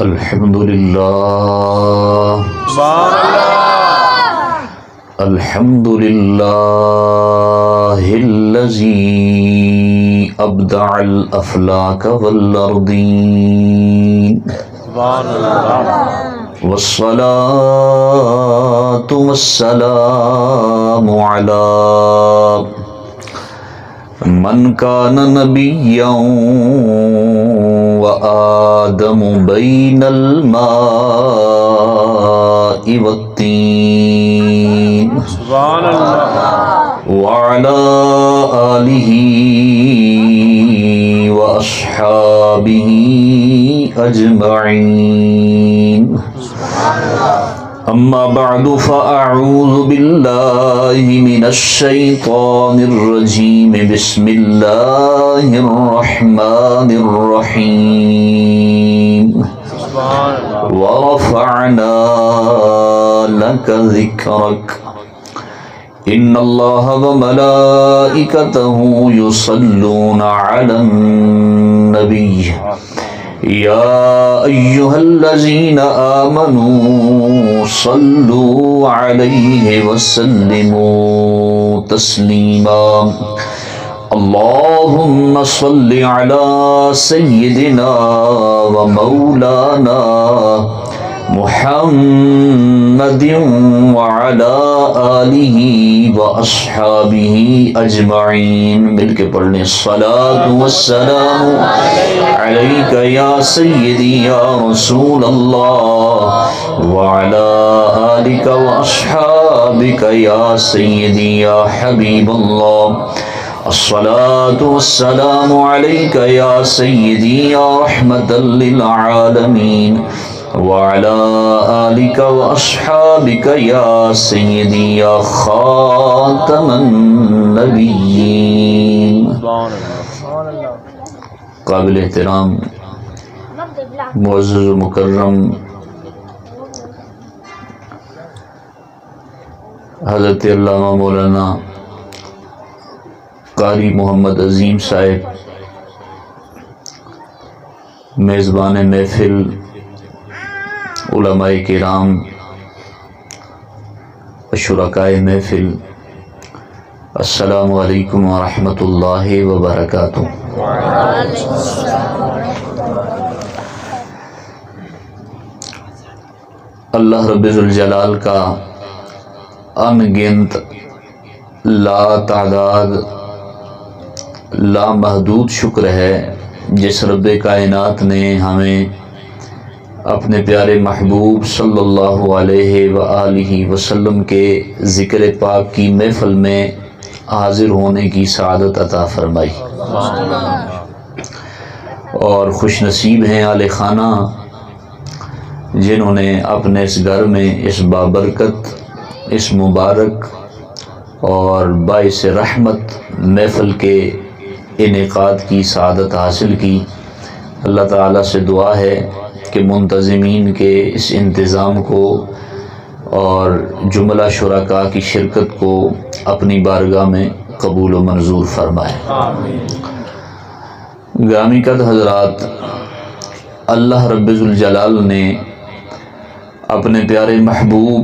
الحمد للہ الحمد للہ الذی ابدع الافلاک والارضین والصلاة والسلام علی من کان نبیا وآدم بین الماء والطین وعلى آلہ وأصحابہ اجمعین اما بعد فاعوذ باللہ من الشیطان الرجیم بسم اللہ الرحمن الرحیم ورفعنا لك ذکرک ان اللہ وملائکته یصلون علی النبی یا ایہا الذین آمنوا صلوا علیہ وسلموا تسلیما اللہم صل علی سیدنا ومولانا محمد وعلى آلہ واصحابہ اجمعین. مل کے پڑھنے الصلاۃ والسلام علیک یا سیدی یا رسول اللہ وعلى آلک واصحابک یا سیدی یا حبیب اللہ. الصلاۃ والسلام علیک یا سیدی یا رحمۃ للعالمین وعلى آلك وأصحابك يا سيدي يا خاتم النبيين. قابل احترام معزز و مکرم حضرت علامہ مولانا قاری محمد عظیم صاحب میزبان محفل، علماء کرام، شرکائے محفل، السلام علیکم ورحمۃ اللہ وبرکاتہ. اللہ رب ذوالجلال کا ان گنت لا تعداد لا محدود شکر ہے جس رب کائنات نے ہمیں اپنے پیارے محبوب صلی اللہ علیہ وآلہ وسلم کے ذکر پاک کی محفل میں حاضر ہونے کی سعادت عطا فرمائی. اور خوش نصیب ہیں اہل خانہ جنہوں نے اپنے اس گھر میں اس بابرکت، اس مبارک اور باعث رحمت محفل کے انعقاد کی سعادت حاصل کی. اللہ تعالیٰ سے دعا ہے کہ منتظمین کے اس انتظام کو اور جملہ شرکاء کی شرکت کو اپنی بارگاہ میں قبول و منظور فرمائے. گرامی قدر حضرات، اللہ رب ذوالجلال نے اپنے پیارے محبوب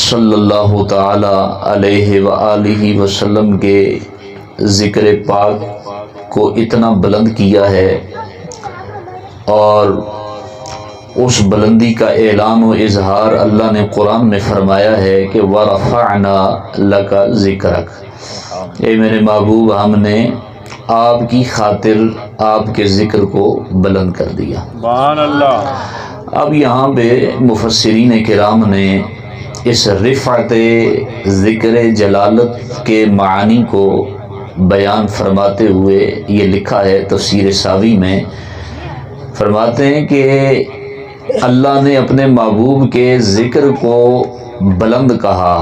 صلی اللہ تعالی علیہ وآلہ وسلم کے ذکر پاک کو اتنا بلند کیا ہے اور اس بلندی کا اعلان و اظہار اللہ نے قرآن میں فرمایا ہے کہ وَرَفَعْنَا لَكَ ذِكْرَكَ، اے میرے محبوب ہم نے آپ کی خاطر آپ کے ذکر کو بلند کر دیا. سبحان اللہ. اب یہاں پہ مفسرین کرام نے اس رفعت ذکر جلالت کے معانی کو بیان فرماتے ہوئے یہ لکھا ہے تفسیر ساوی میں. فرماتے ہیں کہ اللہ نے اپنے محبوب کے ذکر کو بلند کہا،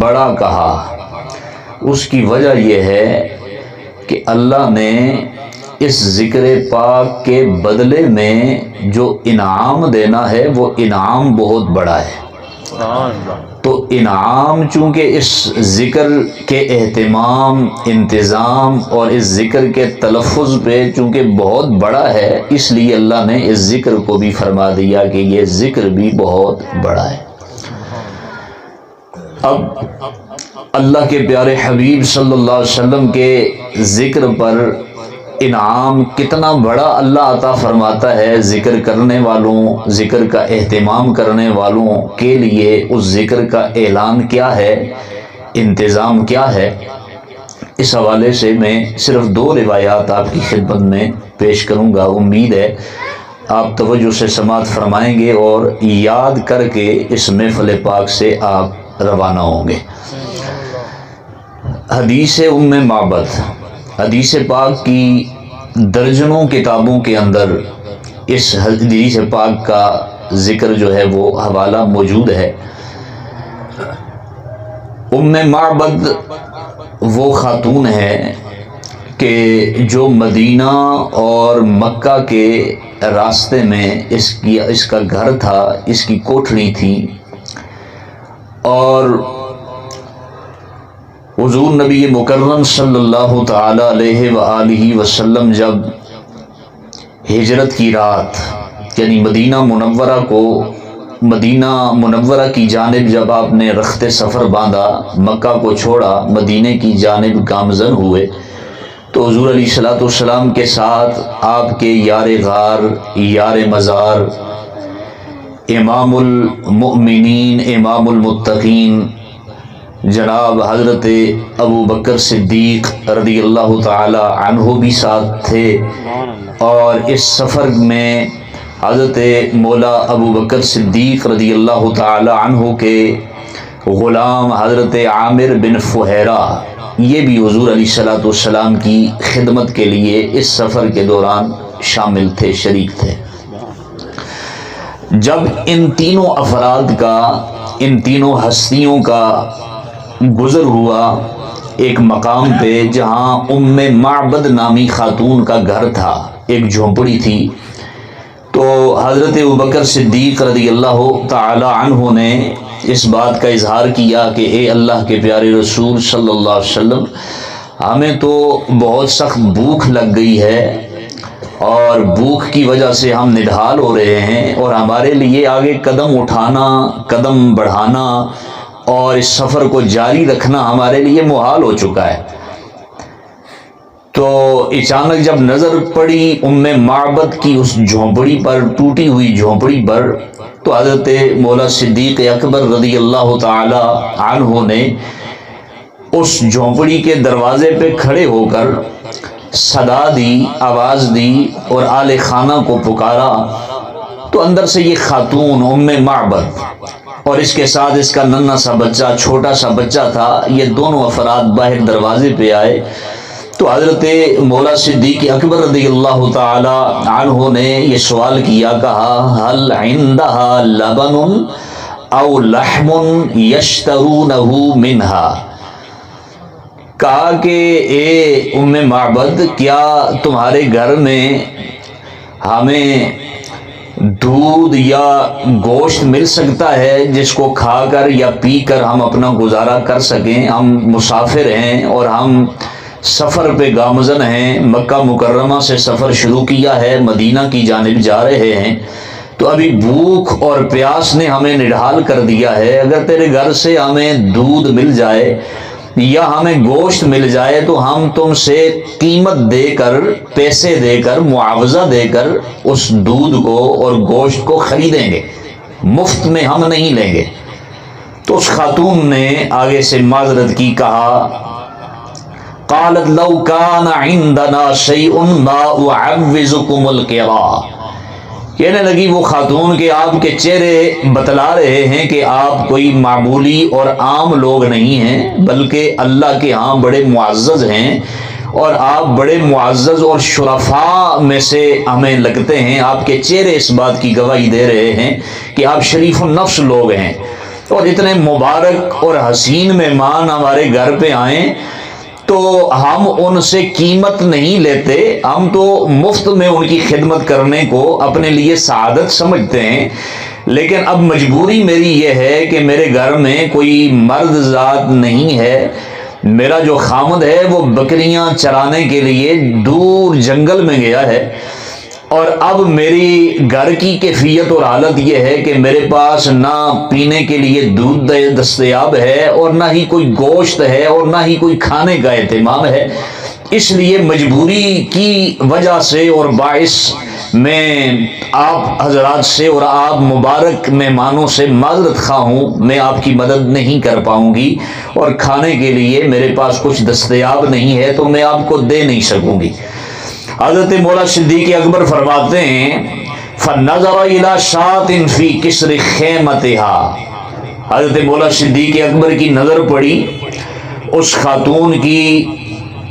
بڑا کہا. اس کی وجہ یہ ہے کہ اللہ نے اس ذکر پاک کے بدلے میں جو انعام دینا ہے وہ انعام بہت بڑا ہے. تو انعام چونکہ اس ذکر کے اہتمام، انتظام اور اس ذکر کے تلفظ پہ چونکہ بہت بڑا ہے، اس لیے اللہ نے اس ذکر کو بھی فرما دیا کہ یہ ذکر بھی بہت بڑا ہے۔ اب اللہ کے پیارے حبیب صلی اللہ علیہ وسلم کے ذکر پر انعام کتنا بڑا اللہ عطا فرماتا ہے ذکر کرنے والوں، ذکر کا اہتمام کرنے والوں کے لیے اس ذکر کا اعلان کیا ہے، انتظام کیا ہے۔ اس حوالے سے میں صرف 2 روایات آپ کی خدمت میں پیش کروں گا، امید ہے آپ توجہ سے سماعت فرمائیں گے اور یاد کر کے اس محفل پاک سے آپ روانہ ہوں گے۔ حدیث ام معبد، حدیث پاک کی درجنوں کتابوں کے اندر اس حدیث پاک کا ذکر جو ہے وہ حوالہ موجود ہے۔ ام معبد وہ خاتون ہے کہ جو مدینہ اور مکہ کے راستے میں اس کا گھر تھا، اس کی کوٹھڑی تھی، اور حضور نبی مکرم صلی اللہ تعالی علیہ وآلہ وسلم جب ہجرت کی رات یعنی مدینہ منورہ کی جانب جب آپ نے رخت سفر باندھا، مکہ کو چھوڑا، مدینے کی جانب گامزن ہوئے، تو حضور علیہ الصلوۃ والسلام کے ساتھ آپ کے یار غار، یار مزار، امام المؤمنین، امام المتقین جناب حضرت ابو بکر صدیق رضی اللہ تعالی عنہ بھی ساتھ تھے، اور اس سفر میں حضرت مولا ابو بکر صدیق رضی اللہ تعالی عنہ کے غلام حضرت عامر بن فہیرہ یہ بھی حضور علیہ الصلوۃ والسلام کی خدمت کے لیے اس سفر کے دوران شامل تھے، شریک تھے۔ جب ان تینوں افراد کا، ان تینوں ہستیوں کا گزر ہوا ایک مقام پہ جہاں ام معبد نامی خاتون کا گھر تھا، ایک جھونپڑی تھی، تو حضرت ابوبکر صدیق رضی اللہ تعالی عنہ نے اس بات کا اظہار کیا کہ اے اللہ کے پیارے رسول صلی اللہ علیہ وسلم، ہمیں تو بہت سخت بھوک لگ گئی ہے اور بھوک کی وجہ سے ہم نڈھال ہو رہے ہیں، اور ہمارے لیے آگے قدم اٹھانا، قدم بڑھانا اور اس سفر کو جاری رکھنا ہمارے لیے محال ہو چکا ہے۔ تو اچانک جب نظر پڑی ام معبد کی اس جھونپڑی پر، ٹوٹی ہوئی جھونپڑی پر، تو حضرت مولا صدیق اکبر رضی اللہ تعالی عنہ نے اس جھونپڑی کے دروازے پہ کھڑے ہو کر صدا دی، آواز دی اور آل خانہ کو پکارا، تو اندر سے یہ خاتون ام معبد اور اس کے ساتھ اس کا ننھا سا بچہ، چھوٹا سا بچہ تھا، یہ دونوں افراد باہر دروازے پہ آئے، تو حضرت مولا صدیق اکبر رضی اللہ تعالی عنہ نے یہ سوال کیا، کہا هل عندها لبن او لحم یشترونہ منها، کہا کہ اے ام معبد، کیا تمہارے گھر میں ہمیں دودھ یا گوشت مل سکتا ہے جس کو کھا کر یا پی کر ہم اپنا گزارا کر سکیں؟ ہم مسافر ہیں اور ہم سفر پہ گامزن ہیں، مکہ مکرمہ سے سفر شروع کیا ہے، مدینہ کی جانب جا رہے ہیں، تو ابھی بھوک اور پیاس نے ہمیں نڈھال کر دیا ہے، اگر تیرے گھر سے ہمیں دودھ مل جائے یا ہمیں گوشت مل جائے تو ہم تم سے قیمت دے کر، پیسے دے کر، معاوضہ دے کر اس دودھ کو اور گوشت کو خریدیں گے، مفت میں ہم نہیں لیں گے۔ تو اس خاتون نے آگے سے معذرت کی، کہا قالت لو کان عندنا شیء ما اعوذکم القرا، کہنے لگی وہ خاتون کہ آپ کے چہرے بتلا رہے ہیں کہ آپ کوئی معمولی اور عام لوگ نہیں ہیں، بلکہ اللہ کے ہاں بڑے معزز ہیں، اور آپ بڑے معزز اور شرفاء میں سے ہمیں لگتے ہیں، آپ کے چہرے اس بات کی گواہی دے رہے ہیں کہ آپ شریف النفس لوگ ہیں، اور اتنے مبارک اور حسین مہمان ہمارے گھر پہ آئیں تو ہم ان سے قیمت نہیں لیتے، ہم تو مفت میں ان کی خدمت کرنے کو اپنے لیے سعادت سمجھتے ہیں، لیکن اب مجبوری میری یہ ہے کہ میرے گھر میں کوئی مرد ذات نہیں ہے، میرا جو خامد ہے وہ بکریاں چرانے کے لیے دور جنگل میں گیا ہے، اور اب میری گھر کی کیفیت اور حالت یہ ہے کہ میرے پاس نہ پینے کے لیے دودھ دستیاب ہے، اور نہ ہی کوئی گوشت ہے، اور نہ ہی کوئی کھانے کا اہتمام ہے۔ اس لیے مجبوری کی وجہ سے اور باعث میں آپ حضرات سے اور آپ مبارک مہمانوں سے معذرت خواہ ہوں، میں آپ کی مدد نہیں کر پاؤں گی، اور کھانے کے لیے میرے پاس کچھ دستیاب نہیں ہے تو میں آپ کو دے نہیں سکوں گی۔ حضرت مولا صدیق اکبر فرماتے ہیں فَنَظَرَ إِلَى شَاةٍ فِي كِسْرِ خَيْمَتِهَا، حضرت مولا صدیق اکبر کی نظر پڑی اس خاتون کی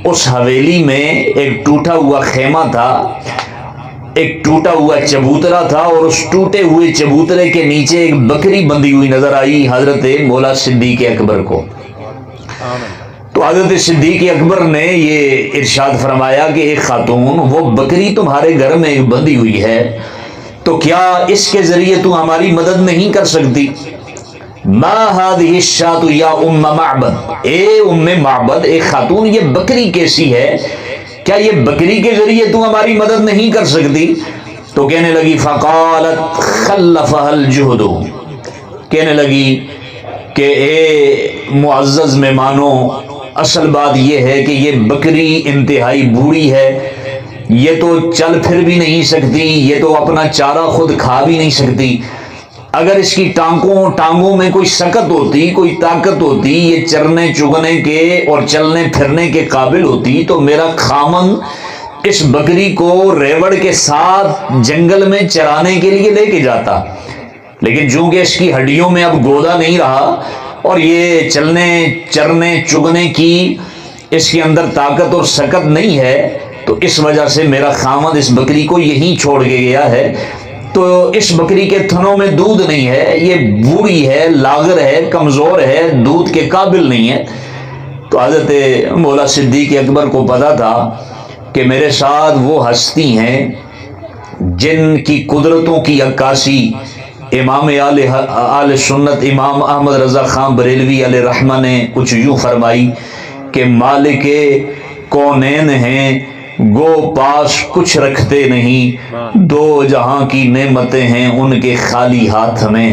اس حویلی میں ایک ٹوٹا ہوا خیمہ تھا، ایک ٹوٹا ہوا چبوترا تھا، اور اس ٹوٹے ہوئے چبوترے کے نیچے ایک بکری بندھی ہوئی نظر آئی حضرت مولا صدیق اکبر کو۔ تو حضرت صدیق اکبر نے یہ ارشاد فرمایا کہ ایک خاتون، وہ بکری تمہارے گھر میں بندھی ہوئی ہے، تو کیا اس کے ذریعے تو ہماری مدد نہیں کر سکتی؟ ما هذه الشاة یا ام معبد، اے ام معبد، ایک خاتون یہ بکری کیسی ہے، کیا یہ بکری کے ذریعے تو ہماری مدد نہیں کر سکتی؟ تو کہنے لگی فقالت خلفها الجهد، کہنے لگی کہ اے معزز مہمانوں، اصل بات یہ ہے کہ یہ بکری انتہائی بوڑھی ہے، یہ تو چل پھر بھی نہیں سکتی، یہ تو اپنا چارہ خود کھا بھی نہیں سکتی۔ اگر اس کی ٹانگوں میں کوئی سکت ہوتی، کوئی طاقت ہوتی، یہ چرنے چگنے کے اور چلنے پھرنے کے قابل ہوتی، تو میرا خامن اس بکری کو ریوڑ کے ساتھ جنگل میں چرانے کے لیے لے کے جاتا، لیکن چونکہ اس کی ہڈیوں میں اب گودا نہیں رہا اور یہ چلنے چرنے چگنے کی اس کے اندر طاقت اور سکت نہیں ہے، تو اس وجہ سے میرا خامد اس بکری کو یہیں چھوڑ کے گیا ہے۔ تو اس بکری کے تھنوں میں دودھ نہیں ہے، یہ بوڑھی ہے، لاغر ہے، کمزور ہے، دودھ کے قابل نہیں ہے۔ تو حضرت مولا صدیق اکبر کو پتا تھا کہ میرے ساتھ وہ ہستی ہیں جن کی قدرتوں کی عکاسی امام آل سنت امام احمد رضا خان بریلوی علیہ رحمہ نے کچھ یوں فرمائی کہ مالک کونین ہیں گو پاس کچھ رکھتے نہیں، دو جہاں کی نعمتیں ہیں ان کے خالی ہاتھ میں،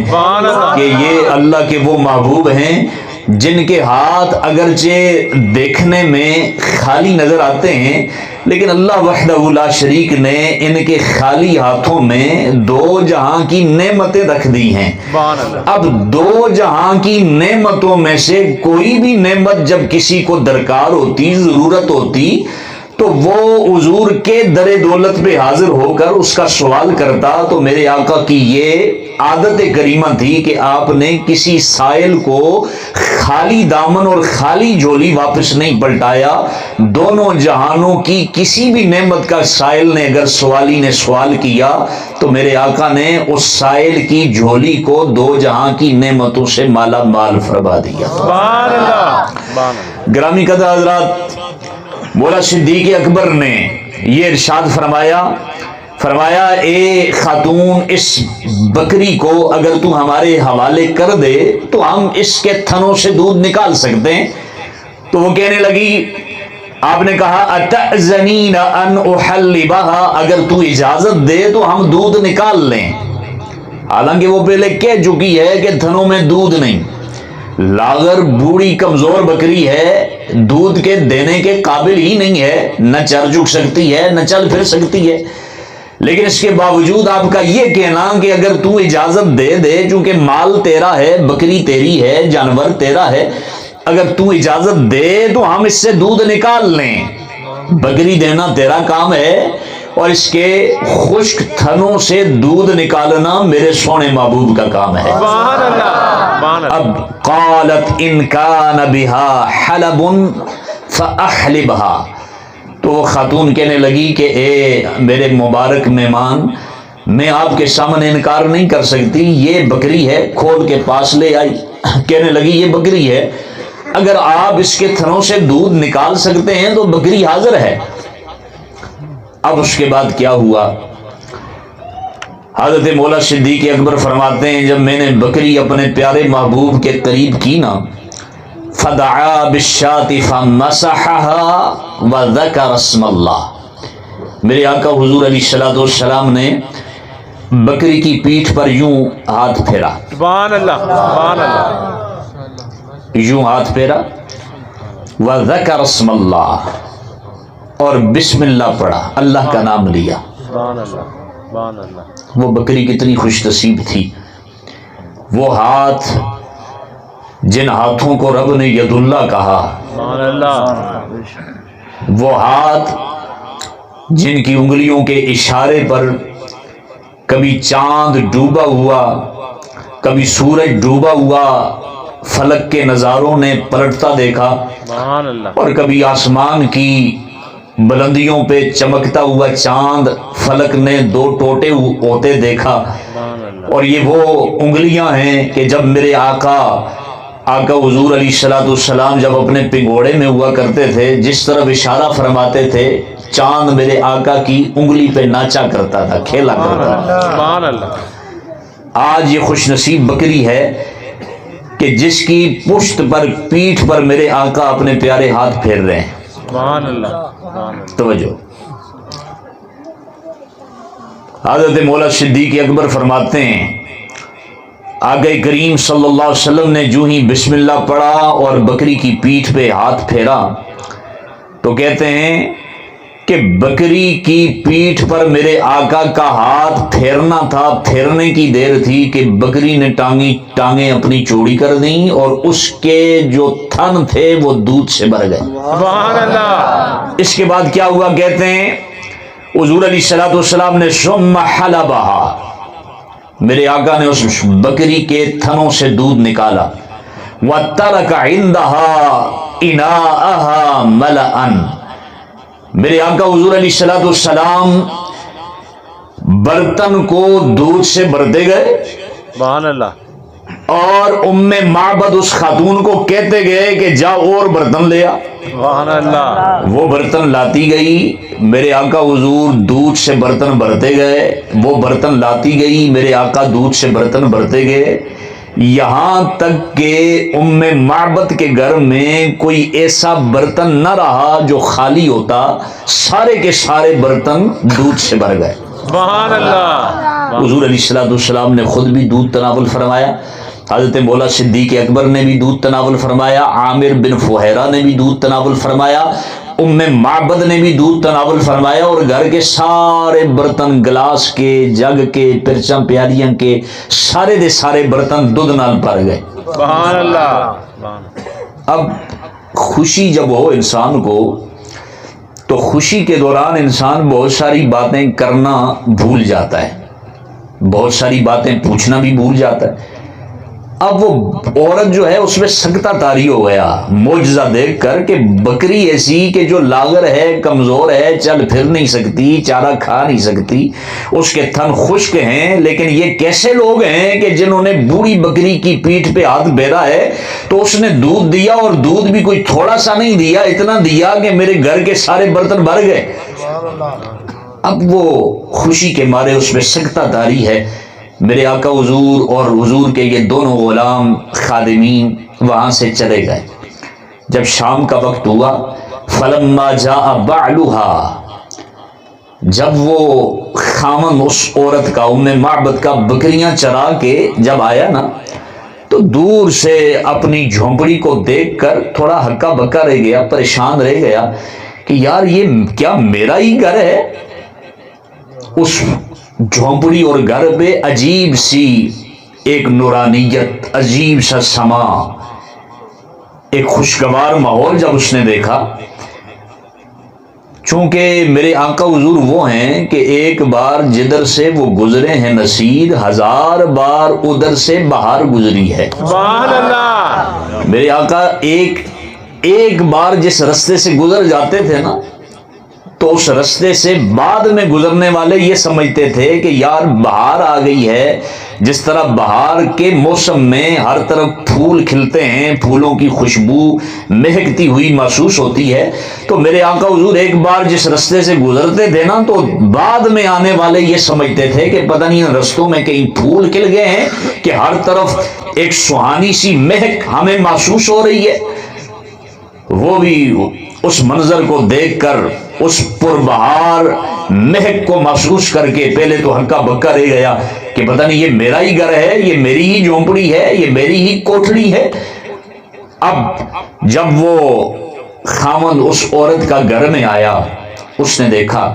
کہ یہ اللہ کے وہ محبوب ہیں جن کے ہاتھ اگرچہ دیکھنے میں خالی نظر آتے ہیں، لیکن اللہ وحدہ لا شریک نے ان کے خالی ہاتھوں میں دو جہاں کی نعمتیں رکھ دی ہیں۔ اب دو جہاں کی نعمتوں میں سے کوئی بھی نعمت جب کسی کو درکار ہوتی، ضرورت ہوتی، تو وہ حضور کے در دولت پہ حاضر ہو کر اس کا سوال کرتا۔ تو میرے آقا کی یہ عادت کریمہ تھی کہ آپ نے کسی سائل کو خالی دامن اور خالی جھولی واپس نہیں پلٹایا۔ دونوں جہانوں کی کسی بھی نعمت کا سائل نے اگر سوالی نے سوال کیا تو میرے آقا نے اس سائل کی جھولی کو دو جہاں کی نعمتوں سے مالا مال فرما دیا۔ سبحان اللہ۔ گرامی قدر حضرات، مولا صدیق اکبر نے یہ ارشاد فرمایا اے خاتون، اس بکری کو اگر تو ہمارے حوالے کر دے تو ہم اس کے تھنوں سے دودھ نکال سکتے ہیں۔ تو وہ کہنے لگی، آپ نے کہا اتأذنین ان احلبها، اگر تو اجازت دے تو ہم دودھ نکال لیں، حالانکہ وہ پہلے کہہ چکی ہے کہ تھنوں میں دودھ نہیں، لاغر بوڑھی کمزور بکری ہے، دودھ کے دینے کے قابل ہی نہیں ہے، نہ چر چک سکتی ہے نہ چل پھر سکتی ہے، لیکن اس کے باوجود آپ کا یہ کہنا کہ اگر تو اجازت دے دے، چونکہ مال تیرا ہے، بکری تیری ہے، جانور تیرا ہے، اگر تو اجازت دے تو ہم اس سے دودھ نکال لیں، بکری دینا تیرا کام ہے اور اس کے خشک تھنوں سے دودھ نکالنا میرے سونے محبوب کا کام ہے۔ سبحان اللہ۔ اب قالت ان کان بها حلب فاحلبها، تو وہ خاتون کہنے لگی کہ اے میرے مبارک مہمان، میں آپ کے سامنے انکار نہیں کر سکتی، یہ بکری ہے، کھول کے پاس لے آئی، کہنے لگی یہ بکری ہے، اگر آپ اس کے تھنوں سے دودھ نکال سکتے ہیں تو بکری حاضر ہے۔ اب اس کے بعد کیا ہوا؟ حضرت مولا صدیق اکبر فرماتے ہیں جب میں نے بکری اپنے پیارے محبوب کے قریب کی نا فدعا بالشاة فمسحها وذکر اسم اللہ، میرے آقا حضور علیہ السلام نے بکری کی پیٹھ پر یوں ہاتھ پھیرا، سبحان اللہ سبحان اللہ، یوں ہاتھ پھیرا، وذکر اسم اللہ، اور بسم اللہ پڑھا، اللہ کا نام لیا۔ سبحان اللہ سبحان اللہ، وہ بکری کتنی خوش نصیب تھی، وہ ہاتھ جن ہاتھوں کو رب نے ید اللہ کہا، سبحان اللہ، وہ ہاتھ جن کی انگلیوں کے اشارے پر کبھی چاند ڈوبا ہوا، کبھی سورج ڈوبا ہوا فلک کے نظاروں نے پلٹتا دیکھا، سبحان اللہ، اور کبھی آسمان کی بلندیوں پہ چمکتا ہوا چاند فلک نے دو ٹوٹے ہوتے دیکھا۔ سبحان اللہ، اور یہ وہ انگلیاں ہیں کہ جب میرے آقا حضور علیہ السلام جب اپنے پگوڑے میں ہوا کرتے تھے، جس طرف اشارہ فرماتے تھے چاند میرے آقا کی انگلی پہ ناچا کرتا تھا، کھیلا کرتا تھا۔ سبحان اللہ، آج یہ خوش نصیب بکری ہے کہ جس کی پشت پر پیٹھ پر میرے آقا اپنے پیارے ہاتھ پھیر رہے ہیں۔ سبحان اللہ سبحان اللہ، توجہ، حضرت مولا صدیق اکبر فرماتے ہیں آقا کریم صلی اللہ علیہ وسلم نے جو ہی بسم اللہ پڑھا اور بکری کی پیٹھ پہ ہاتھ پھیرا تو کہتے ہیں کہ بکری کی پیٹھ پر میرے آقا کا ہاتھ پھیرنا تھا، پھیرنے کی دیر تھی کہ بکری نے ٹانگیں اپنی چوڑی کر دیں اور اس کے جو تھن تھے وہ دودھ سے بھر گئے۔ سبحان اللہ، اس کے بعد کیا ہوا؟ کہتے ہیں حضور علیہ السلام نے ثم حلبها، میرے آقا نے اس بکری کے تھنوں سے دودھ نکالا، وَتَرَكَ عِنْدَهَا إِنَاءَهَا مَلَأً، میرے آقا حضور علیہ السلام برتن کو دودھ سے بھرتے گئے سبحان اللہ، اور ام معبد اس خاتون کو کہتے گئے کہ جا اور برتن لے آ۔ سبحان اللہ، وہ برتن لاتی گئی، میرے آقا حضور دودھ سے برتن بھرتے گئے، وہ برتن لاتی گئی، میرے آقا دودھ سے برتن بھرتے گئے، یہاں تک کہ ام معبد کے گھر میں کوئی ایسا برتن نہ رہا جو خالی ہوتا، سارے کے سارے برتن دودھ سے بھر گئے۔ سبحان اللہ، حضور علیہ السلام نے خود بھی دودھ تناول فرمایا، حضرت مولا صدیق اکبر نے بھی دودھ تناول فرمایا، عامر بن فہیرہ نے بھی دودھ تناول فرمایا، ام معبد نے بھی دودھ تناول فرمایا، اور گھر کے سارے برتن، گلاس کے، جگ کے، پرچاں پیالیاں کے، سارے دے سارے برتن دودھ نال بھر گئے۔ سبحان اللہ، سبحان اللہ، اب خوشی جب ہو انسان کو تو خوشی کے دوران انسان بہت ساری باتیں کرنا بھول جاتا ہے، بہت ساری باتیں پوچھنا بھی بھول جاتا ہے۔ اب وہ عورت جو ہے اس میں سکتہ طاری ہو گیا معجزہ دیکھ کر کہ بکری ایسی کہ جو لاغر ہے، کمزور ہے، چل پھر نہیں سکتی، چارہ کھا نہیں سکتی، اس کے تھن خشک ہیں، لیکن یہ کیسے لوگ ہیں کہ جنہوں نے بوڑھی بکری کی پیٹھ پہ ہاتھ پھیرا ہے تو اس نے دودھ دیا، اور دودھ بھی کوئی تھوڑا سا نہیں دیا، اتنا دیا کہ میرے گھر کے سارے برتن بھر گئے۔ اب وہ خوشی کے مارے اس میں سکتہ طاری ہے۔ میرے آقا حضور اور حضور کے یہ دونوں غلام خادمین وہاں سے چلے گئے۔ جب شام کا وقت ہوا، فلما جاء بعلها، جب وہ خامن اس عورت کا، ام معبد کا، بکریاں چرا کے جب آیا نا تو دور سے اپنی جھونپڑی کو دیکھ کر تھوڑا ہکا بکا رہ گیا، پریشان رہ گیا کہ یار یہ کیا میرا ہی گھر ہے؟ اس جھونپڑی اور گھر پہ عجیب سی ایک نورانیت، عجیب سا سما، ایک خوشگوار ماحول جب اس نے دیکھا، چونکہ میرے آقا حضور وہ ہیں کہ ایک بار جدھر سے وہ گزرے ہیں نصیر، 1000 بار ادھر سے بہار گزری ہے۔ سبحان اللہ، میرے آقا ایک بار جس رستے سے گزر جاتے تھے نا تو اس رستے سے بعد میں گزرنے والے یہ سمجھتے تھے کہ یار بہار آ گئی ہے، جس طرح بہار کے موسم میں ہر طرف پھول کھلتے ہیں، پھولوں کی خوشبو مہکتی ہوئی محسوس ہوتی ہے، تو میرے آقا حضور ایک بار جس رستے سے گزرتے تھے نا، تو بعد میں آنے والے یہ سمجھتے تھے کہ پتہ نہیں ان رستوں میں کہیں پھول کھل گئے ہیں کہ ہر طرف ایک سہانی سی مہک ہمیں محسوس ہو رہی ہے۔ وہ بھی اس منظر کو دیکھ کر، اس پربہار مہک کو محسوس کر کے پہلے تو ہکا بکا رہ گیا کہ پتہ نہیں یہ میرا ہی گھر ہے، یہ میری ہی جھونپڑی ہے، یہ میری ہی کوٹھڑی ہے۔ اب جب وہ خاوند اس عورت کا گھر میں آیا، اس نے دیکھا،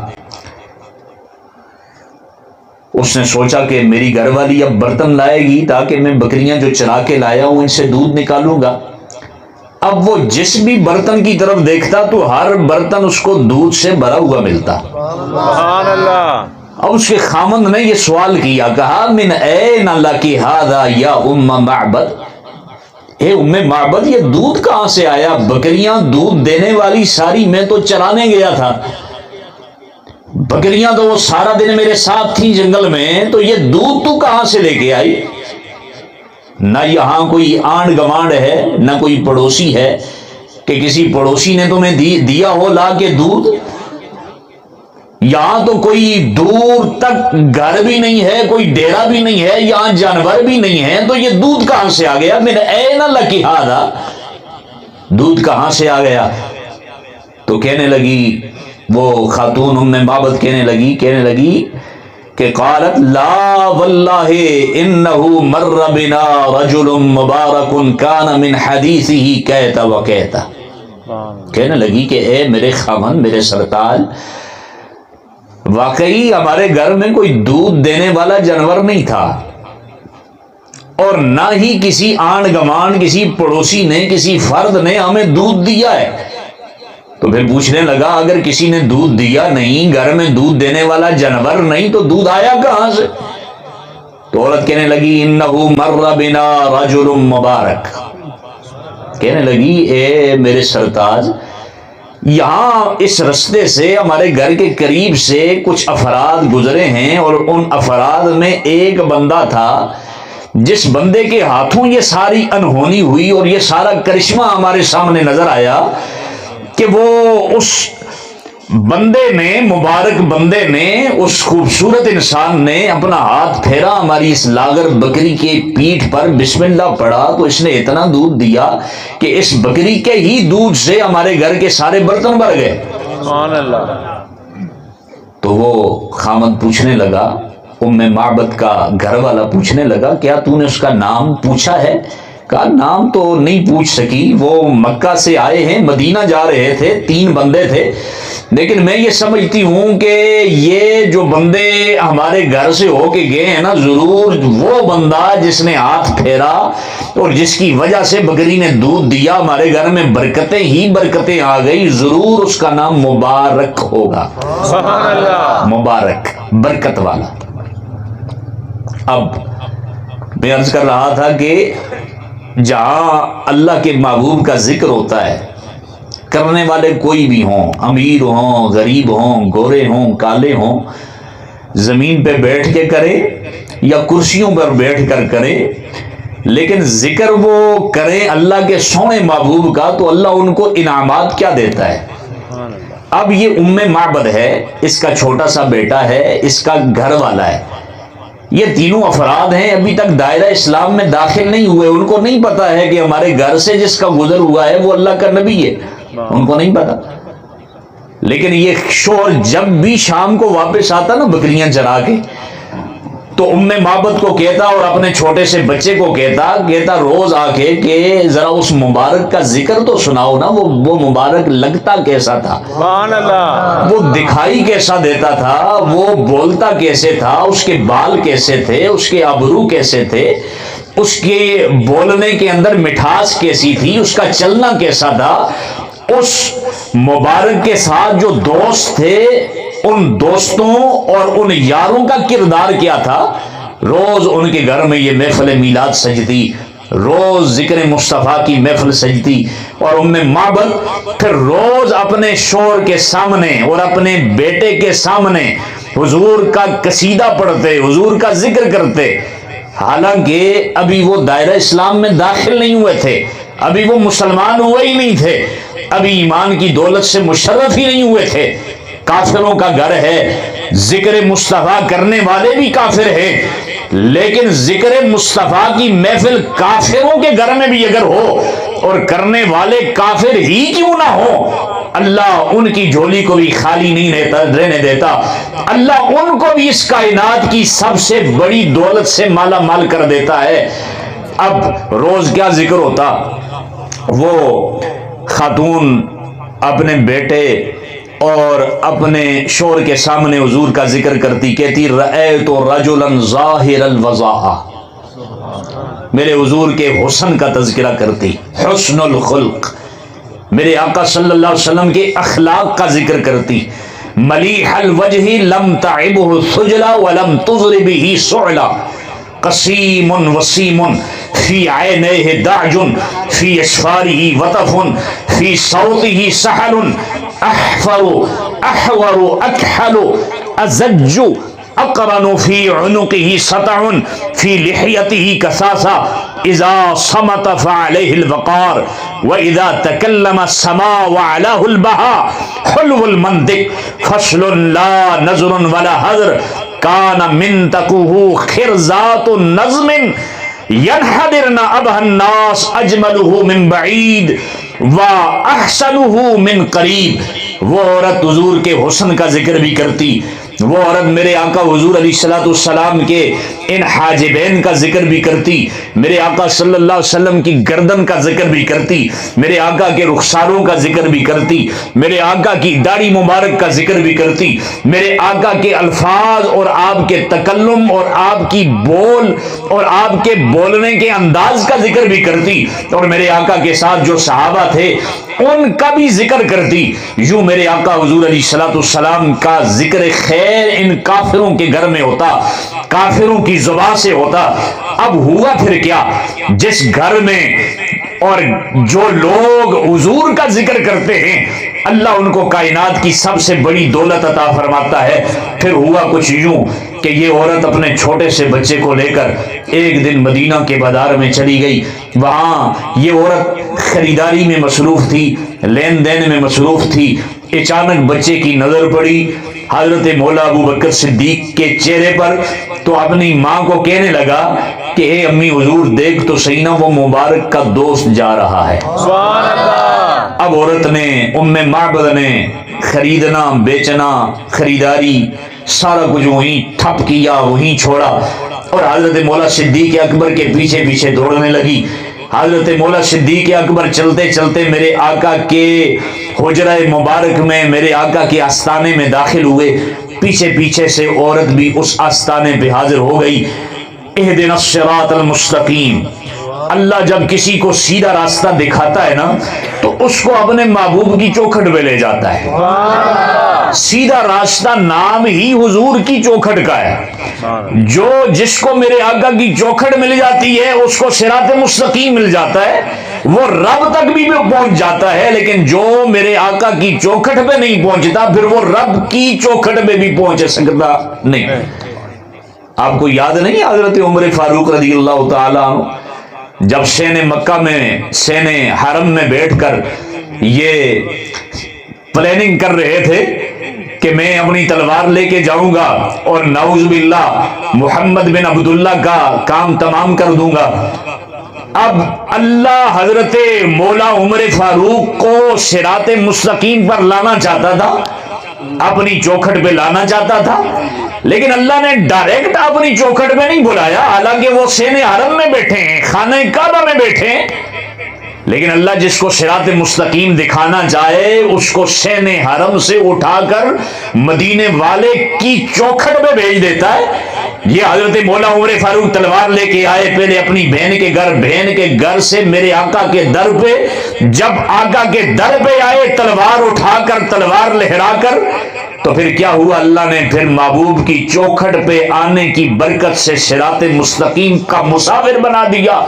اس نے سوچا کہ میری گھر والی اب برتن لائے گی تاکہ میں بکریاں جو چرا کے لایا ہوں ان سے دودھ نکالوں گا۔ اب وہ جس بھی برتن کی طرف دیکھتا تو ہر برتن اس کو دودھ سے بھرا ہوا ملتا۔ سبحان اللہ۔ اب اس کے خامند نے یہ سوال کیا، کہا من این لکی ھذا یا ام معبد، اے ام معبد یہ دودھ کہاں سے آیا؟ بکریاں دودھ دینے والی ساری میں تو چرانے گیا تھا، بکریاں تو وہ سارا دن میرے ساتھ تھیں جنگل میں، تو یہ دودھ تو کہاں سے لے کے آئی؟ نہ یہاں کوئی آنڈ گوانڈ ہے، نہ کوئی پڑوسی ہے کہ کسی پڑوسی نے تمہیں دیا ہو لا کے دودھ، یہاں تو کوئی دور تک گھر بھی نہیں ہے، کوئی ڈیرا بھی نہیں ہے، یہاں جانور بھی نہیں ہے، تو یہ دودھ کہاں سے آ گیا؟ من این لکی ھذا، دودھ کہاں سے آ گیا؟ تو کہنے لگی وہ خاتون ام معبد، کہنے لگی کہ قالت لا واللہ انہ مر بنا رجل مبارک کان من حدیثہ کیتا و کیتا، کہنے لگی کہ اے میرے خاوند، میرے سرتاج، واقعی ہمارے گھر میں کوئی دودھ دینے والا جانور نہیں تھا، اور نہ ہی کسی آنڈ گوانڈ، کسی پڑوسی نے، کسی فرد نے ہمیں دودھ دیا ہے۔ تو پھر پوچھنے لگا اگر کسی نے دودھ دیا نہیں، گھر میں دودھ دینے والا جانور نہیں، تو دودھ آیا کہاں سے؟ تو عورت کہنے لگی انہ مر بنا رجل مبارک، کہنے لگی اے میرے سرتاج، یہاں اس رستے سے ہمارے گھر کے قریب سے کچھ افراد گزرے ہیں، اور ان افراد میں ایک بندہ تھا جس بندے کے ہاتھوں یہ ساری انہونی ہوئی اور یہ سارا کرشمہ ہمارے سامنے نظر آیا کہ وہ اس بندے نے، مبارک بندے نے، اس خوبصورت انسان نے اپنا ہاتھ پھیرا ہماری اس لاغر بکری کے پیٹھ پر، بسم اللہ پڑھا، تو اس نے اتنا دودھ دیا کہ اس بکری کے ہی دودھ سے ہمارے گھر کے سارے برتن بھر گئے۔ سبحان اللہ۔ تو وہ خامد پوچھنے لگا، ام معبد کا گھر والا پوچھنے لگا کیا تو نے اس کا نام پوچھا ہے؟ کہا نام تو نہیں پوچھ سکی، وہ مکہ سے آئے ہیں، مدینہ جا رہے تھے، 3 بندے تھے، لیکن میں یہ سمجھتی ہوں کہ یہ جو بندے ہمارے گھر سے ہو کے گئے ہیں نا، ضرور وہ بندہ جس نے ہاتھ پھیرا اور جس کی وجہ سے بکری نے دودھ دیا، ہمارے گھر میں برکتیں ہی برکتیں آ گئی، ضرور اس کا نام مبارک ہوگا۔ سبحان اللہ۔ مبارک، برکت والا۔ اب میں عرض کر رہا تھا کہ جہاں اللہ کے محبوب کا ذکر ہوتا ہے، کرنے والے کوئی بھی ہوں، امیر ہوں، غریب ہوں، گورے ہوں، کالے ہوں، زمین پہ بیٹھ کے کرے یا کرسیوں پر بیٹھ کر کرے، لیکن ذکر وہ کریں اللہ کے سونے محبوب کا، تو اللہ ان کو انعامات کیا دیتا ہے۔ اب یہ ام معبد ہے، اس کا چھوٹا سا بیٹا ہے، اس کا گھر والا ہے، یہ تینوں افراد ہیں، ابھی تک دائرہ اسلام میں داخل نہیں ہوئے، ان کو نہیں پتا ہے کہ ہمارے گھر سے جس کا گزر ہوا ہے وہ اللہ کا نبی ہے، ان کو نہیں پتا۔ لیکن یہ شوہر جب بھی شام کو واپس آتا نا بکریاں چرا کے، تو ام معبد کو کہتا اور اپنے چھوٹے سے بچے کو کہتا روز آ کے کہ ذرا اس مبارک کا ذکر تو سناؤ نا، وہ مبارک لگتا کیسا تھا، سبحان اللہ، وہ دکھائی کیسا دیتا تھا، وہ بولتا کیسے تھا، اس کے بال کیسے تھے، اس کے ابرو کیسے تھے، اس کے بولنے کے اندر مٹھاس کیسی تھی، اس کا چلنا کیسا تھا، اس مبارک کے ساتھ جو دوست تھے ان دوستوں اور ان یاروں کا کردار کیا تھا۔ روز ان کے گھر میں یہ محفل میلاد سجتی، روز ذکر مصطفیٰ کی محفل سجتی، اور ام معبد پھر روز اپنے شوہر کے سامنے اور اپنے بیٹے کے سامنے حضور کا قصیدہ پڑھتے، حضور کا ذکر کرتے، حالانکہ ابھی وہ دائرہ اسلام میں داخل نہیں ہوئے تھے، ابھی وہ مسلمان ہوئے ہی نہیں تھے، ابھی ایمان کی دولت سے مشرف ہی نہیں ہوئے تھے۔ کافروں کا گھر ہے، ذکر مصطفیٰ کرنے والے بھی کافر ہیں، لیکن ذکر مصطفیٰ کی محفل کافروں کے گھر میں بھی اگر ہو اور کرنے والے کافر ہی کیوں نہ ہو، اللہ ان کی جھولی کو بھی خالی نہیں رہنے دیتا، اللہ ان کو بھی اس کائنات کی سب سے بڑی دولت سے مالا مال کر دیتا ہے۔ اب روز کیا ذکر ہوتا، وہ خاتون اپنے بیٹے اور اپنے شوہر کے سامنے حضور کا ذکر کرتی، کہتی رأیت رجلا ظاہر الوضاء، میرے حضور کے حسن کا تذکرہ کرتی، حسن الخلق، میرے آقا صلی اللہ علیہ وسلم کے اخلاق کا ذکر کرتی، ملیح الوجہ لم تعبہ سجلا ولم تضر بہ سعلا، قسیم وسیم فی عینیہ دعج فی اسفارہ وطف فی صوتہ سحل احفر احور اکحل ازج اقرن فی عنقہ سطع فی لحیتہ کثاثہ اذا صمت فعلیہ الوقار واذا تکلم السماء وعلاہ البہاء حلو المنطق فصل لا نظر ولا حذر کان منطقہ خرزات نظم ینحدرن ابہ الناس اجملہ من بعید و احسنہ من قریب۔ وہ عورت حضور کے حسن کا ذکر بھی کرتی، وہ عورت میرے آقا حضور علیہ الصلوۃ والسلام کے ان حاجبین کا ذکر بھی کرتی، میرے آقا صلی اللہ علیہ وسلم کی گردن کا ذکر بھی کرتی، میرے آقا کے رخساروں کا ذکر بھی کرتی، میرے آقا کی داڑھی مبارک کا ذکر بھی کرتی، میرے آقا کے الفاظ اور آپ کے تکلم اور آپ کی بول اور آپ کے بولنے کے انداز کا ذکر بھی کرتی، اور میرے آقا کے ساتھ جو صحابہ تھے ان کا بھی ذکر کرتی۔ یوں میرے آقا حضور علیہ الصلوۃ والسلام کا ذکر خیر ان کافروں کے گھر میں ہوتا، کافروں کی زبان سے ہوتا۔ اب ہوا پھر کیا، جس گھر میں اور جو لوگ حضور کا ذکر کرتے ہیں اللہ ان کو کائنات کی سب سے بڑی دولت عطا فرماتا ہے۔ پھر ہوا کچھ یوں کہ یہ عورت اپنے چھوٹے سے بچے کو لے کر ایک دن مدینہ کے بازار میں چلی گئی، وہاں یہ عورت خریداری میں مصروف تھی، لین دین میں مصروف تھی، اچانک بچے کی نظر پڑی حضرت مولا ابو بکر صدیق کے چہرے پر، تو اپنی ماں کو کہنے لگا کہ اے امی حضور دیکھ تو صحیح نا وہ مبارک کا دوست جا رہا ہے۔ سبحان اللہ۔ اب عورت نے، ام معبد نے خریدنا بیچنا خریداری سارا کچھ وہیں ٹھپ کیا، وہیں چھوڑا، اور حضرت مولا صدیق اکبر کے پیچھے پیچھے دوڑنے لگی۔ حضرت مولا صدیق اکبر چلتے چلتے میرے آقا کے حجرہ مبارک میں، میرے آقا کے آستانے میں داخل ہوئے، پیچھے پیچھے سے عورت بھی اس آستانے پہ حاضر ہو گئی۔ اہدنا الصراط المستقیم، اللہ جب کسی کو سیدھا راستہ دکھاتا ہے نا تو اس کو اپنے محبوب کی چوکھٹ پہ لے جاتا ہے۔ سیدھا راستہ نام ہی حضور کی چوکھٹ کا ہے، جو جس کو میرے آقا کی چوکھٹ مل جاتی ہے اس کو صراط مستقیم مل جاتا ہے، وہ رب تک بھی پہنچ جاتا ہے، لیکن جو میرے آقا کی چوکھٹ پہ نہیں پہنچتا پھر وہ رب کی چوکھٹ پہ بھی پہنچ سکتا نہیں۔ آپ کو یاد نہیں حضرت عمر فاروق رضی اللہ تعالیٰ عنہ جب سین مکہ میں سین حرم میں بیٹھ کر یہ پلاننگ کر رہے تھے کہ میں اپنی تلوار لے کے جاؤں گا اور نعوذ باللہ محمد بن عبداللہ کا کام تمام کر دوں گا، اب اللہ حضرت مولا عمر فاروق کو صراط مستقیم پر لانا چاہتا تھا، اپنی چوکھٹ پہ لانا چاہتا تھا، لیکن اللہ نے ڈائریکٹ اپنی چوکھٹ پہ نہیں بلایا، حالانکہ وہ سین حرم میں بیٹھے ہیں، خانہ کعبہ میں بیٹھے ہیں، لیکن اللہ جس کو صراط مستقیم دکھانا چاہے اس کو سین حرم سے اٹھا کر مدینے والے کی چوکھٹ پہ بھیج دیتا ہے۔ یہ حضرت مولا عمر فاروق تلوار لے کے آئے پہلے اپنی بہن کے گھر، بہن کے گھر سے میرے آقا کے در پہ، جب آقا کے در پہ آئے تلوار اٹھا کر تلوار لہرا کر، تو پھر کیا ہوا؟ اللہ نے پھر محبوب کی چوکھٹ پہ آنے کی برکت سے صراط مستقیم کا مسافر بنا دیا۔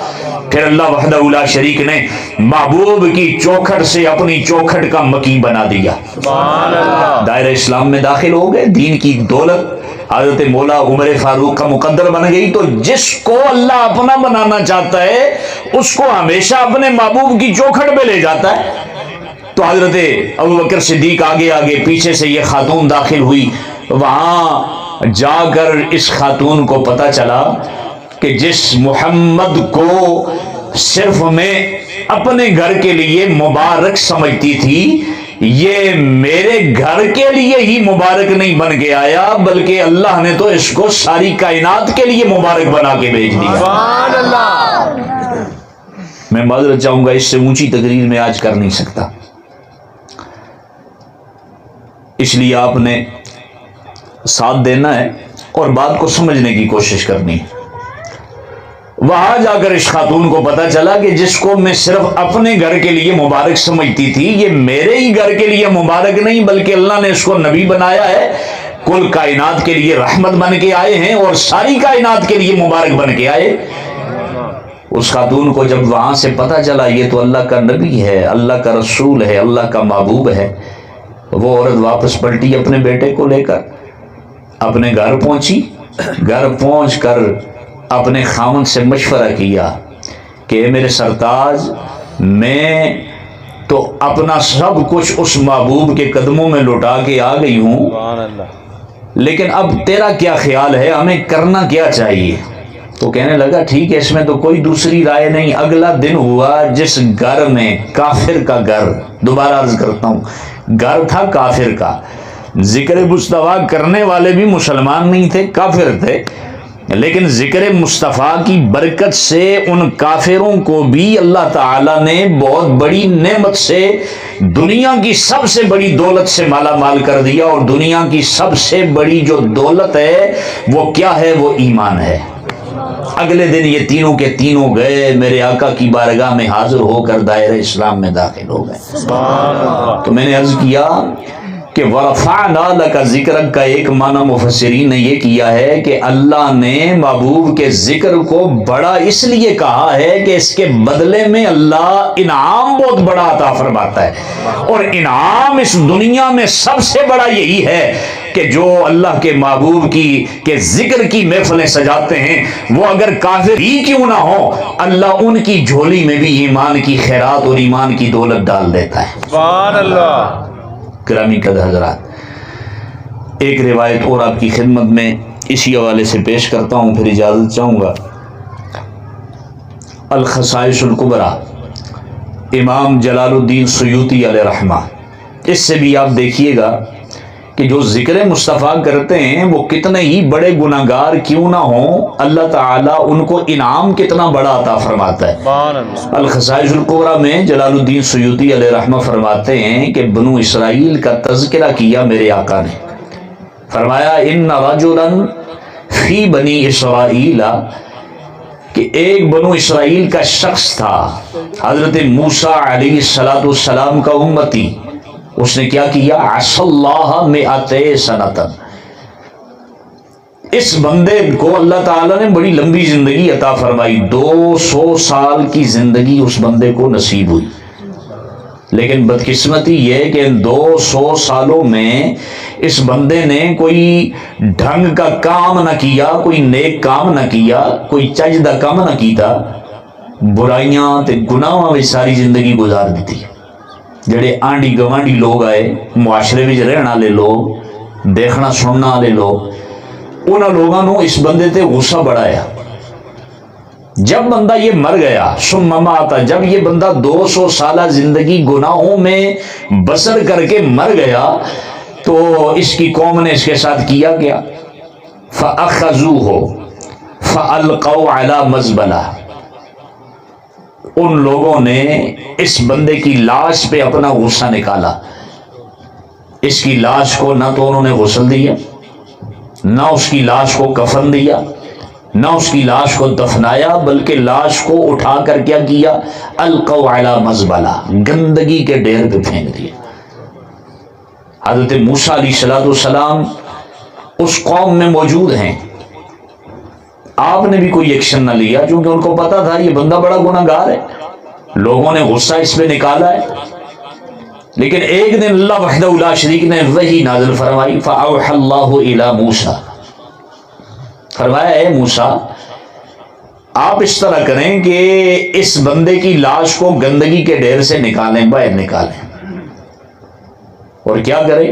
پھر اللہ وحدہ لا شریک نے محبوب کی چوکھٹ سے اپنی چوکھٹ کا مکی بنا دیا۔ سبحان اللہ۔ دائرہ اسلام میں داخل ہو گئے، دین کی دولت حضرت مولا عمر فاروق کا مقدر بن گئی۔ تو جس کو اللہ اپنا بنانا چاہتا ہے اس کو ہمیشہ اپنے محبوب کی چوکھٹ پہ لے جاتا ہے۔ تو حضرت ابوبکر صدیق آگے آگے، پیچھے سے یہ خاتون داخل ہوئی۔ وہاں جا کر اس خاتون کو پتا چلا کہ جس محمد کو صرف میں اپنے گھر کے لیے مبارک سمجھتی تھی، یہ میرے گھر کے لیے ہی مبارک نہیں بن کے آیا، بلکہ اللہ نے تو اس کو ساری کائنات کے لیے مبارک بنا کے بھیج دیا۔ سبحان اللہ۔ میں معذرت چاہوں گا، اس سے اونچی تقریر میں آج کر نہیں سکتا، اس لیے آپ نے ساتھ دینا ہے اور بات کو سمجھنے کی کوشش کرنی ہے۔ وہاں جا کر اس خاتون کو پتا چلا کہ جس کو میں صرف اپنے گھر کے لیے مبارک سمجھتی تھی، یہ میرے ہی گھر کے لیے مبارک نہیں بلکہ اللہ نے اس کو نبی بنایا ہے، کل کائنات کے لیے رحمت بن کے آئے ہیں اور ساری کائنات کے لیے مبارک بن کے آئے۔ اس خاتون کو جب وہاں سے پتا چلا یہ تو اللہ کا نبی ہے، اللہ کا رسول ہے، اللہ کا محبوب ہے، وہ عورت واپس پلٹی اپنے بیٹے کو لے کر اپنے گھر پہنچی۔ گھر پہنچ کر اپنے خاوند سے مشورہ کیا کہ اے میرے سرتاج، میں تو اپنا سب کچھ اس محبوب کے قدموں میں لوٹا کے آ گئی ہوں، سبحان اللہ۔ لیکن اب تیرا کیا خیال ہے، ہمیں کرنا کیا چاہیے؟ تو کہنے لگا ٹھیک ہے، اس میں تو کوئی دوسری رائے نہیں۔ اگلا دن ہوا جس گھر میں کافر کا گھر، دوبارہ عرض کرتا ہوں، گھر تھا کافر کا، ذکر مصطفیٰ کرنے والے بھی مسلمان نہیں تھے، کافر تھے، لیکن ذکر مصطفیٰ کی برکت سے ان کافروں کو بھی اللہ تعالیٰ نے بہت بڑی نعمت سے، دنیا کی سب سے بڑی دولت سے مالا مال کر دیا۔ اور دنیا کی سب سے بڑی جو دولت ہے وہ کیا ہے؟ وہ ایمان ہے۔ اگلے دن یہ تینوں کے تینوں گئے میرے آقا کی بارگاہ میں حاضر ہو کر دائرہ اسلام میں داخل ہو گئے۔ سبحان اللہ۔ تو میں نے عرض کیا کہ وَرَفَعْنَا لَكَ ذِكْرَكَ کا ایک معنی مفسرین نے یہ کیا ہے کہ اللہ نے محبوب کے ذکر کو بڑا اس لیے کہا ہے کہ اس کے بدلے میں اللہ انعام بہت بڑا عطا فرماتا ہے، اور انعام اس دنیا میں سب سے بڑا یہی ہے کہ جو اللہ کے محبوب کی کے ذکر کی محفلیں سجاتے ہیں وہ اگر کافر ہی کیوں نہ ہو، اللہ ان کی جھولی میں بھی ایمان کی خیرات اور ایمان کی دولت ڈال دیتا ہے۔ سبحان اللہ۔ گرامی قدر حضرات، ایک روایت اور آپ کی خدمت میں اسی حوالے سے پیش کرتا ہوں، پھر اجازت چاہوں گا۔ الخصائص الکبریٰ، امام جلال الدین سیوطی علیہ رحمہ، اس سے بھی آپ دیکھیے گا کہ جو ذکر مصطفیٰ کرتے ہیں وہ کتنے ہی بڑے گناہگار کیوں نہ ہوں، اللہ تعالیٰ ان کو انعام کتنا بڑا عطا فرماتا ہے۔ سبحان اللہ۔ الخصائص الکبریٰ میں جلال الدین سیوطی علیہ رحمہ فرماتے ہیں کہ بنو اسرائیل کا تذکرہ کیا میرے آقا نے، فرمایا ان رجلا فی بنی اسرائیل، کہ ایک بنو اسرائیل کا شخص تھا حضرت موسیٰ علیہ السلام کا امتی، اس نے کیا کیا؟ عصى اللہ مئۃ سنۃ، اس بندے کو اللہ تعالیٰ نے بڑی لمبی زندگی عطا فرمائی، 200 سال کی زندگی اس بندے کو نصیب ہوئی، لیکن بدقسمتی یہ کہ ان 200 سالوں میں اس بندے نے کوئی ڈھنگ کا کام نہ کیا، کوئی نیک کام نہ کیا، کوئی چجدہ کام نہ کیتا، برائیاں تے گناہاں میں ساری زندگی گزار دیتی۔ جڑے آنڈی گوانڈی لوگ آئے، معاشرے میں رہن والے لوگ، دیکھنا سننا والے لوگ، انہاں لوگوں نے اس بندے تے غصہ بڑھایا۔ جب بندہ یہ مر گیا، ثم مات، جب یہ بندہ 200 سالہ زندگی گناہوں میں بسر کر کے مر گیا تو اس کی قوم نے اس کے ساتھ کیا گیا، فَأَخَذُوهُ فَأَلْقَوْا عَلَى مَزْبَلَةٍ، ان لوگوں نے اس بندے کی لاش پہ اپنا غصہ نکالا، اس کی لاش کو نہ تو انہوں نے غسل دیا، نہ اس کی لاش کو کفن دیا، نہ اس کی لاش کو دفنایا، بلکہ لاش کو اٹھا کر کیا کیا؟ القوا علی مزبلہ، گندگی کے ڈھیر پہ پھینک دیا۔ حضرت موسیٰ علیہ السلام اس قوم میں موجود ہیں، آپ نے بھی کوئی ایکشن نہ لیا چونکہ ان کو پتا تھا یہ بندہ بڑا گناہ گار ہے، لوگوں نے غصہ اس پہ نکالا ہے، لیکن ایک دن اللہ وحدہ لا شریک نے وحی نازل فرمائی، فَأَوْحَى اللَّهُ إِلَى موسیٰ، فرمایا اے موسیٰ آپ اس طرح کریں کہ اس بندے کی لاش کو گندگی کے ڈھیر سے نکالیں، باہر نکالیں، اور کیا کریں،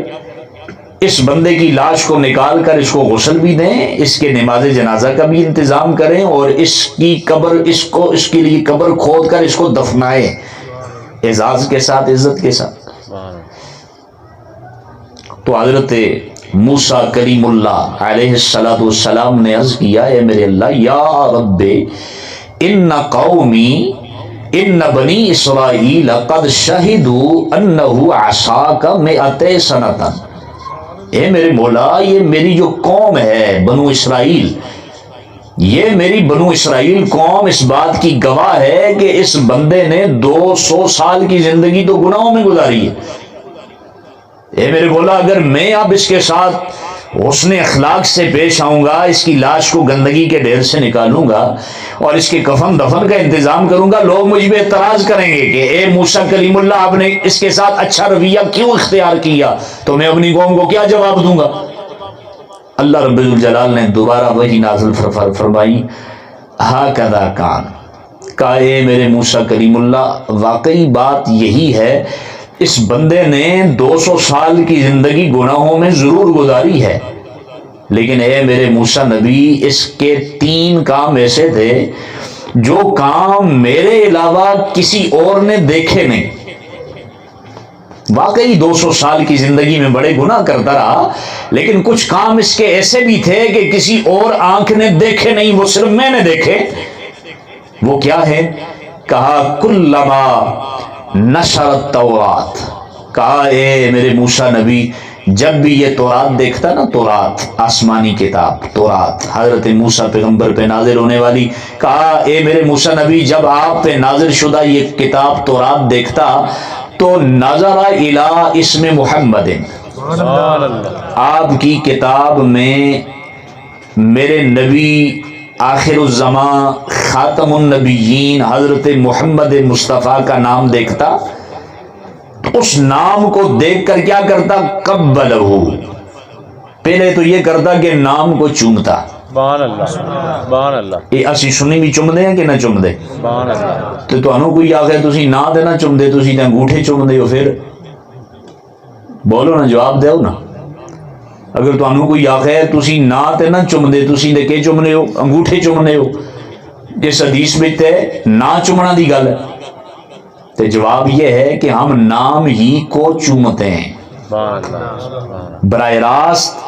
اس بندے کی لاش کو نکال کر اس کو غسل بھی دیں، اس کے نماز جنازہ کا بھی انتظام کریں، اور اس کی قبر اس کے لیے قبر کھود کر اس کو دفنائیں اعزاز کے ساتھ، عزت کے ساتھ۔ تو حضرت موسیٰ کلیم اللہ علیہ السلام نے عرض کیا اے میرے اللہ، یا رب ان قومی ان بنی اسرائیل قد شہدوا انہ عصاک مئۃ سنۃ، اے میرے مولا یہ میری جو قوم ہے بنو اسرائیل، یہ میری بنو اسرائیل قوم اس بات کی گواہ ہے کہ اس بندے نے 200 سال کی زندگی تو گناہوں میں گزاری ہے۔ اے میرے مولا اگر میں اب اس کے ساتھ حسن اخلاق سے پیش آؤں گا، اس کی لاش کو گندگی کے ڈھیر سے نکالوں گا اور اس کے کفن دفن کا انتظام کروں گا، لوگ مجھ پہ اعتراض کریں گے کہ اے موسیٰ کلیم اللہ آپ نے اس کے ساتھ اچھا رویہ کیوں اختیار کیا، تو میں اپنی قوم کو کیا جواب دوں گا؟ اللہ رب الجلال نے دوبارہ وحی نازل فرمائی، ہاکذا کان، کہا اے میرے موسیٰ کلیم اللہ واقعی بات یہی ہے، اس بندے نے 200 سال کی زندگی گناہوں میں ضرور گزاری ہے، لیکن اے میرے موسیٰ نبی اس کے 3 کام ایسے تھے جو کام میرے علاوہ کسی اور نے دیکھے نہیں۔ واقعی 200 سال کی زندگی میں بڑے گناہ کرتا رہا، لیکن کچھ کام اس کے ایسے بھی تھے کہ کسی اور آنکھ نے دیکھے نہیں، وہ صرف میں نے دیکھے۔ وہ کیا ہے؟ کہا کلما نشرت تورات، کہا اے میرے موسیٰ نبی جب بھی یہ تورات دیکھتا نا، تورات آسمانی کتاب تورات حضرت موسیٰ پیغمبر پہ نازل ہونے والی، کہا اے میرے موسیٰ نبی جب آپ پہ نازل شدہ یہ کتاب تورات دیکھتا تو نظر الی اسم محمد، آپ کی کتاب میں میرے نبی آخر الزمان خاتم النبیین حضرت محمد مصطفیٰ کا نام دیکھتا، اس نام کو دیکھ کر کیا کرتا؟ قبلہ، پہلے تو یہ کرتا کہ نام کو چومتا۔ سبحان اللہ سبحان اللہ، یہ اسی سنی بھی چومدے ہیں کہ نہ چومدے؟ سبحان اللہ۔ تو تمہیں کوئی آخر تسی نہ دے نہ چومدے، تسی تے انگوٹھے چومدے ہو، پھر بولو نا، جواب دیو نا۔ اگر تمہیں کوئی آخر تسی نہ تے نہ چومدے، تسی تے کے چومنے ہو؟ انگوٹھے چومنے ہو۔ اس حدیث میں تے نہ چومنا دی گل ہے، تو جواب یہ ہے کہ ہم نام ہی کو چومتے ہیں۔ براہ راست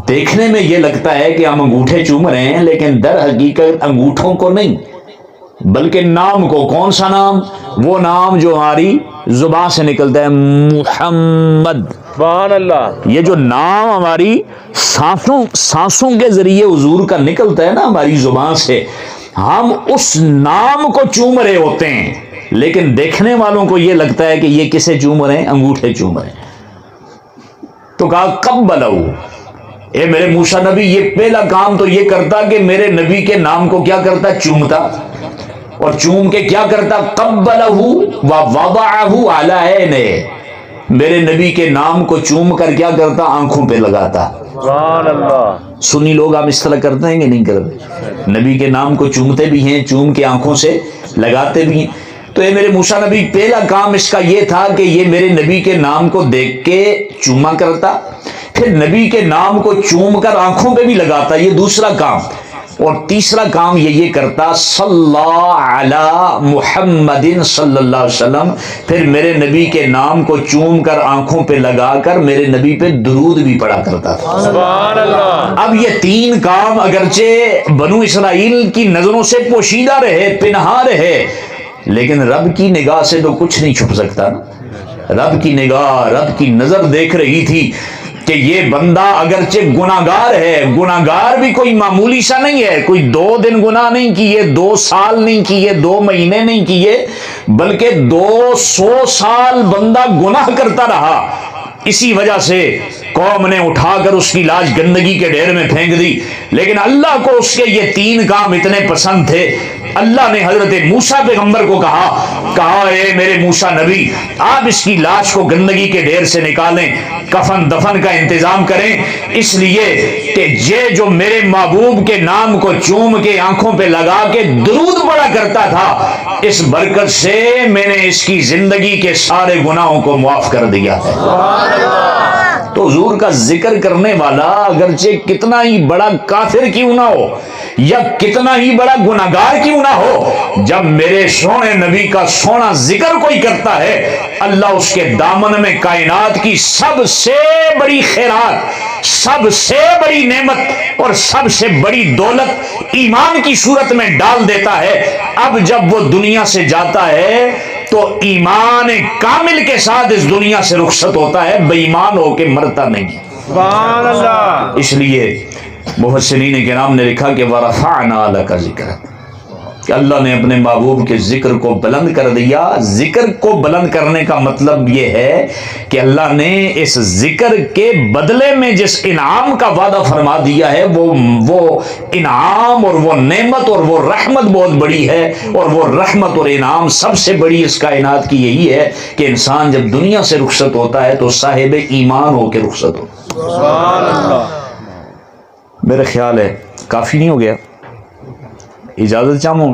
دیکھنے میں یہ لگتا ہے کہ ہم انگوٹھے چوم رہے ہیں، لیکن در حقیقت انگوٹھوں کو نہیں بلکہ نام کو۔ کون سا نام؟ وہ نام جو ہماری زبان سے نکلتا ہے، محمد۔ سبحان اللہ۔ یہ جو نام ہماری سانسوں کے ذریعے حضور کا نکلتا ہے نا ہماری زبان سے، ہم اس نام کو چوم رہے ہوتے ہیں، لیکن دیکھنے والوں کو یہ لگتا ہے کہ یہ کسے چوم رہے ہیں؟ انگوٹھے چوم رہے ہیں۔ تو کہا قبلہ، اے میرے موسیٰ نبی یہ پہلا کام تو یہ کرتا کہ میرے نبی کے نام کو کیا کرتا؟ چومتا، اور چوم کے کیا کرتا؟ قبلہ ووضعہ علی عینہ، میرے نبی کے نام کو چوم کر کیا کرتا؟ آنکھوں پہ لگاتا۔ سبحان اللہ۔ سنی لوگ آپ اس طرح کرتے ہیں کہ نہیں کرتے؟ نبی کے نام کو چومتے بھی ہیں، چوم کے آنکھوں سے لگاتے بھی ہیں۔ تو اے میرے موسیٰ نبی پہلا کام اس کا یہ تھا کہ یہ میرے نبی کے نام کو دیکھ کے چوما کرتا، پھر نبی کے نام کو چوم کر آنکھوں پہ بھی لگاتا، یہ دوسرا کام۔ اور تیسرا کام یہ کرتا، صلی علی محمد صلی اللہ علیہ وسلم، پھر میرے نبی کے نام کو چوم کر آنکھوں پہ لگا کر میرے نبی پہ درود بھی پڑھا کرتا تھا۔ سبحان اللہ۔ اب یہ 3 کام اگرچہ بنو اسرائیل کی نظروں سے پوشیدہ رہے، پنہا رہے، لیکن رب کی نگاہ سے تو کچھ نہیں چھپ سکتا نا۔ رب کی نگاہ، رب کی نظر دیکھ رہی تھی کہ یہ بندہ اگرچہ گناہگار ہے، گناہگار بھی کوئی معمولی سا نہیں ہے، کوئی 2 دن گناہ نہیں کیے، 2 سال نہیں کیے، 2 مہینے نہیں کیے، بلکہ 200 سال بندہ گناہ کرتا رہا، اسی وجہ سے قوم نے اٹھا کر اس کی لاش گندگی کے ڈھیر میں پھینک دی، لیکن اللہ کو اس کے یہ 3 کام اتنے پسند تھے، اللہ نے حضرت موسیٰ پیغمبر کو کہا اے میرے موسیٰ نبی، آپ اس کی لاش کو گندگی کے ڈھیر سے نکالیں، کفن دفن کا انتظام کریں، اس لیے کہ یہ جو میرے محبوب کے نام کو چوم کے آنکھوں پہ لگا کے درود پڑا کرتا تھا، اس برکت سے میں نے اس کی زندگی کے سارے گناہوں کو معاف کر دیا ہے۔ تو حضور کا ذکر کرنے والا اگرچہ کتنا ہی بڑا کافر کیوں نہ ہو یا کتنا ہی بڑا گناہگار کیوں نہ ہو، جب میرے سونے نبی کا سونا ذکر کوئی کرتا ہے، اللہ اس کے دامن میں کائنات کی سب سے بڑی خیرات، سب سے بڑی نعمت اور سب سے بڑی دولت ایمان کی صورت میں ڈال دیتا ہے۔ اب جب وہ دنیا سے جاتا ہے تو ایمان کامل کے ساتھ اس دنیا سے رخصت ہوتا ہے، بے ایمان ہو کے مرتا نہیں۔ سبحان اللہ۔ اس لیے محسنین کرام نے لکھا کہ وَرَفَعْنَا لَكَ ذِكْرَكَ، کہ اللہ نے اپنے محبوب کے ذکر کو بلند کر دیا۔ ذکر کو بلند کرنے کا مطلب یہ ہے کہ اللہ نے اس ذکر کے بدلے میں جس انعام کا وعدہ فرما دیا ہے، وہ انعام اور وہ نعمت اور وہ رحمت بہت بڑی ہے، اور وہ رحمت اور انعام سب سے بڑی اس کائنات کی یہی ہے کہ انسان جب دنیا سے رخصت ہوتا ہے تو صاحب ایمان ہو کے رخصت ہو۔ سبحان اللہ۔ میرے خیال ہے کافی نہیں ہو گیا، اجازت چاہوں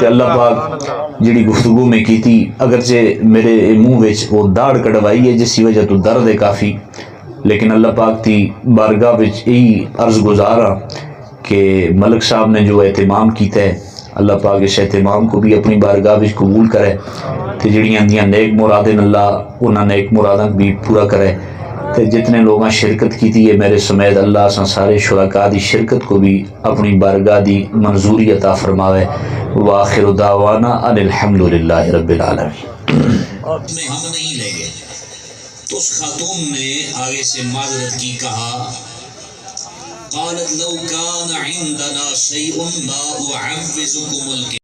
کہ اللہ پاک جڑی گفتگو میں کی تھی، اگرچہ میرے منہ وچ وہ داڑھ کڑوائی ہے جس کی وجہ تو درد ہے کافی، لیکن اللہ پاک کی بارگاہ وچ یہی عرض گزارا کہ ملک صاحب نے جو اہتمام کیتا ہے، اللہ پاک اس اہتمام کو بھی اپنی بارگاہ وچ قبول کرے، تے جڑیاں دیاں نیک مرادیں اللہ انہاں نیک مراداں بھی پورا کرے، تے جتنے لوگاں شرکت کی تھی میرے سمیت اللہ اساں سارے شرکاء دی شرکت کو بھی اپنی بارگاہ دی منظوری عطا فرماوے۔ وآخر دعوانا ان الحمدللہ رب العالمین۔ ہم نہیں لے گئے تو اس خاتون نے آگے سے معذرت کی، کہا قالت لو کان عندنا شیء ما اعوذکم